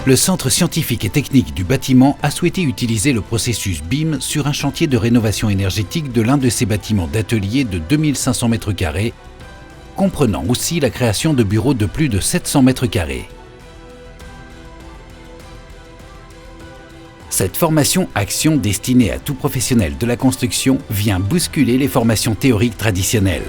Le Centre scientifique et technique du bâtiment a souhaité utiliser le processus BIM sur un chantier de rénovation énergétique de l'un de ses bâtiments d'atelier de 2500 m², comprenant aussi la création de bureaux de plus de 700 m². Cette formation action destinée à tout professionnel de la construction vient bousculer les formations théoriques traditionnelles.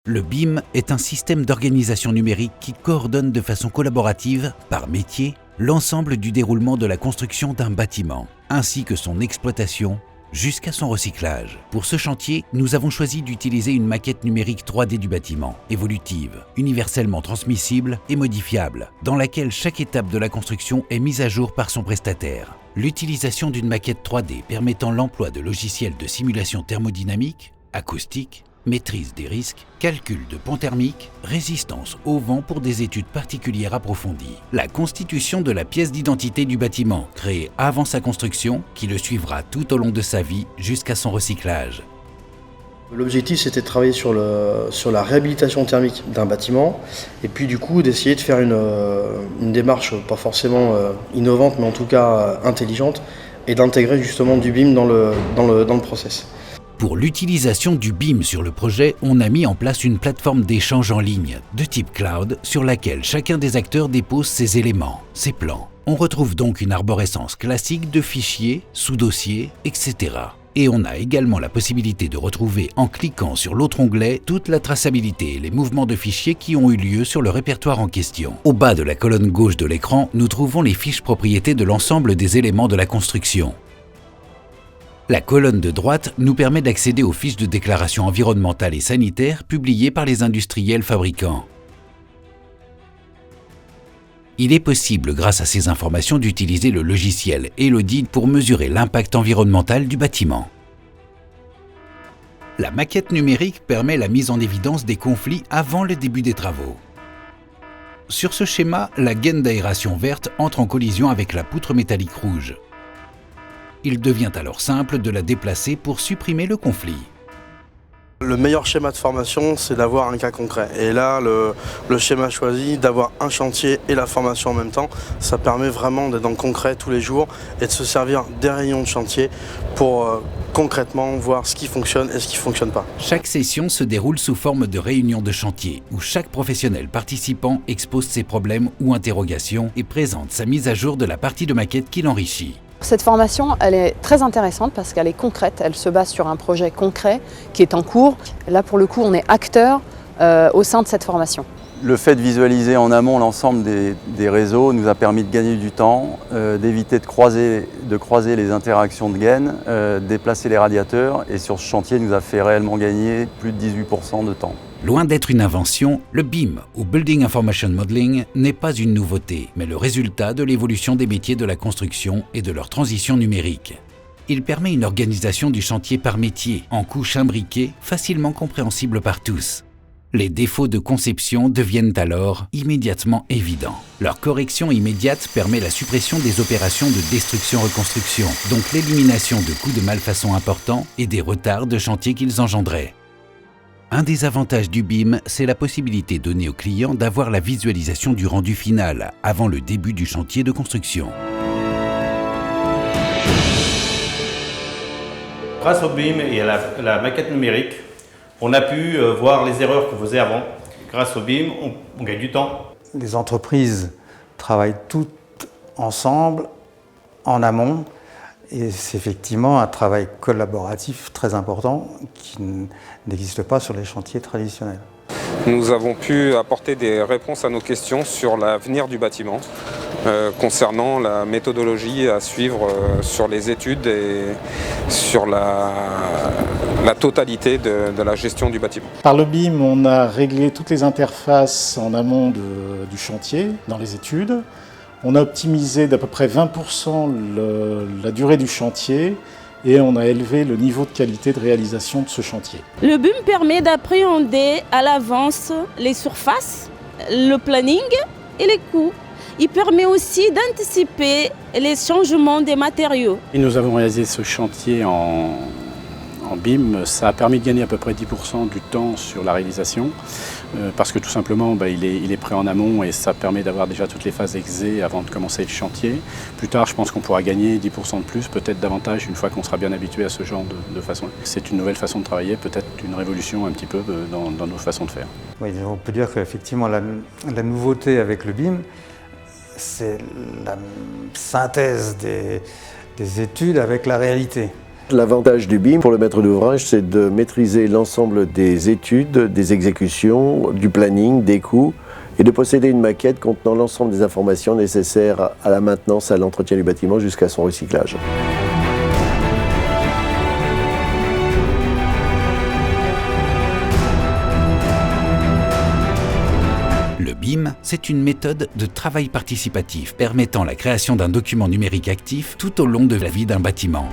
Le BIM est un système d'organisation numérique qui coordonne de façon collaborative, par métier, l'ensemble du déroulement de la construction d'un bâtiment, ainsi que son exploitation, jusqu'à son recyclage. Pour ce chantier, nous avons choisi d'utiliser une maquette numérique 3D du bâtiment, évolutive, universellement transmissible et modifiable, dans laquelle chaque étape de la construction est mise à jour par son prestataire. L'utilisation d'une maquette 3D permettant l'emploi de logiciels de simulation thermodynamique, acoustique, maîtrise des risques, calcul de pont thermique, résistance au vent pour des études particulières approfondies. La constitution de la pièce d'identité du bâtiment, créée avant sa construction, qui le suivra tout au long de sa vie jusqu'à son recyclage. L'objectif, c'était de travailler sur la réhabilitation thermique d'un bâtiment et puis du coup d'essayer de faire une démarche pas forcément innovante mais en tout cas intelligente et d'intégrer justement du BIM dans le process. Pour l'utilisation du BIM sur le projet, on a mis en place une plateforme d'échange en ligne de type cloud sur laquelle chacun des acteurs dépose ses éléments, ses plans. On retrouve donc une arborescence classique de fichiers, sous-dossiers, etc. Et on a également la possibilité de retrouver en cliquant sur l'autre onglet toute la traçabilité et les mouvements de fichiers qui ont eu lieu sur le répertoire en question. Au bas de la colonne gauche de l'écran, nous trouvons les fiches propriétés de l'ensemble des éléments de la construction. La colonne de droite nous permet d'accéder aux fiches de déclaration environnementale et sanitaire publiées par les industriels fabricants. Il est possible, grâce à ces informations, d'utiliser le logiciel Elodie pour mesurer l'impact environnemental du bâtiment. La maquette numérique permet la mise en évidence des conflits avant le début des travaux. Sur ce schéma, la gaine d'aération verte entre en collision avec la poutre métallique rouge. Il devient alors simple de la déplacer pour supprimer le conflit. Le meilleur schéma de formation, c'est d'avoir un cas concret. Et là, le schéma choisi, d'avoir un chantier et la formation en même temps, ça permet vraiment d'être dans le concret tous les jours et de se servir des réunions de chantier pour concrètement voir ce qui fonctionne et ce qui ne fonctionne pas. Chaque session se déroule sous forme de réunion de chantier où chaque professionnel participant expose ses problèmes ou interrogations et présente sa mise à jour de la partie de maquette qui l'enrichit. Cette formation, elle est très intéressante parce qu'elle est concrète, elle se base sur un projet concret qui est en cours. Là, pour le coup, on est acteur au sein de cette formation. Le fait de visualiser en amont l'ensemble des réseaux nous a permis de gagner du temps, d'éviter de croiser les interactions de gaines, déplacer les radiateurs et sur ce chantier nous a fait réellement gagner plus de 18% de temps. Loin d'être une invention, le BIM, ou Building Information Modeling, n'est pas une nouveauté, mais le résultat de l'évolution des métiers de la construction et de leur transition numérique. Il permet une organisation du chantier par métier, en couches imbriquées, facilement compréhensibles par tous. Les défauts de conception deviennent alors immédiatement évidents. Leur correction immédiate permet la suppression des opérations de destruction-reconstruction, donc l'élimination de coûts de malfaçon importants et des retards de chantier qu'ils engendraient. Un des avantages du BIM, c'est la possibilité donnée au client d'avoir la visualisation du rendu final avant le début du chantier de construction. Grâce au BIM et à la maquette numérique, on a pu voir les erreurs qu'on faisait avant. Grâce au BIM, on gagne du temps. Les entreprises travaillent toutes ensemble, en amont, et c'est effectivement un travail collaboratif très important qui n'existe pas sur les chantiers traditionnels. Nous avons pu apporter des réponses à nos questions sur l'avenir du bâtiment, concernant la méthodologie à suivre sur les études et sur la totalité de la gestion du bâtiment. Par le BIM, on a réglé toutes les interfaces en amont du chantier, dans les études. On a optimisé d'à peu près 20% la durée du chantier et on a élevé le niveau de qualité de réalisation de ce chantier. Le BIM permet d'appréhender à l'avance les surfaces, le planning et les coûts. Il permet aussi d'anticiper les changements des matériaux. Et nous avons réalisé ce chantier en BIM, ça a permis de gagner à peu près 10% du temps sur la réalisation, parce que tout simplement il est prêt en amont et ça permet d'avoir déjà toutes les phases exé avant de commencer le chantier. Plus tard, je pense qu'on pourra gagner 10% de plus, peut-être davantage une fois qu'on sera bien habitué à ce genre de façon. C'est une nouvelle façon de travailler, peut-être une révolution un petit peu dans nos façons de faire. Oui, on peut dire qu'effectivement la nouveauté avec le BIM, c'est la synthèse des études avec la réalité. L'avantage du BIM pour le maître d'ouvrage, c'est de maîtriser l'ensemble des études, des exécutions, du planning, des coûts, et de posséder une maquette contenant l'ensemble des informations nécessaires à la maintenance, à l'entretien du bâtiment jusqu'à son recyclage. Le BIM, c'est une méthode de travail participatif permettant la création d'un document numérique actif tout au long de la vie d'un bâtiment.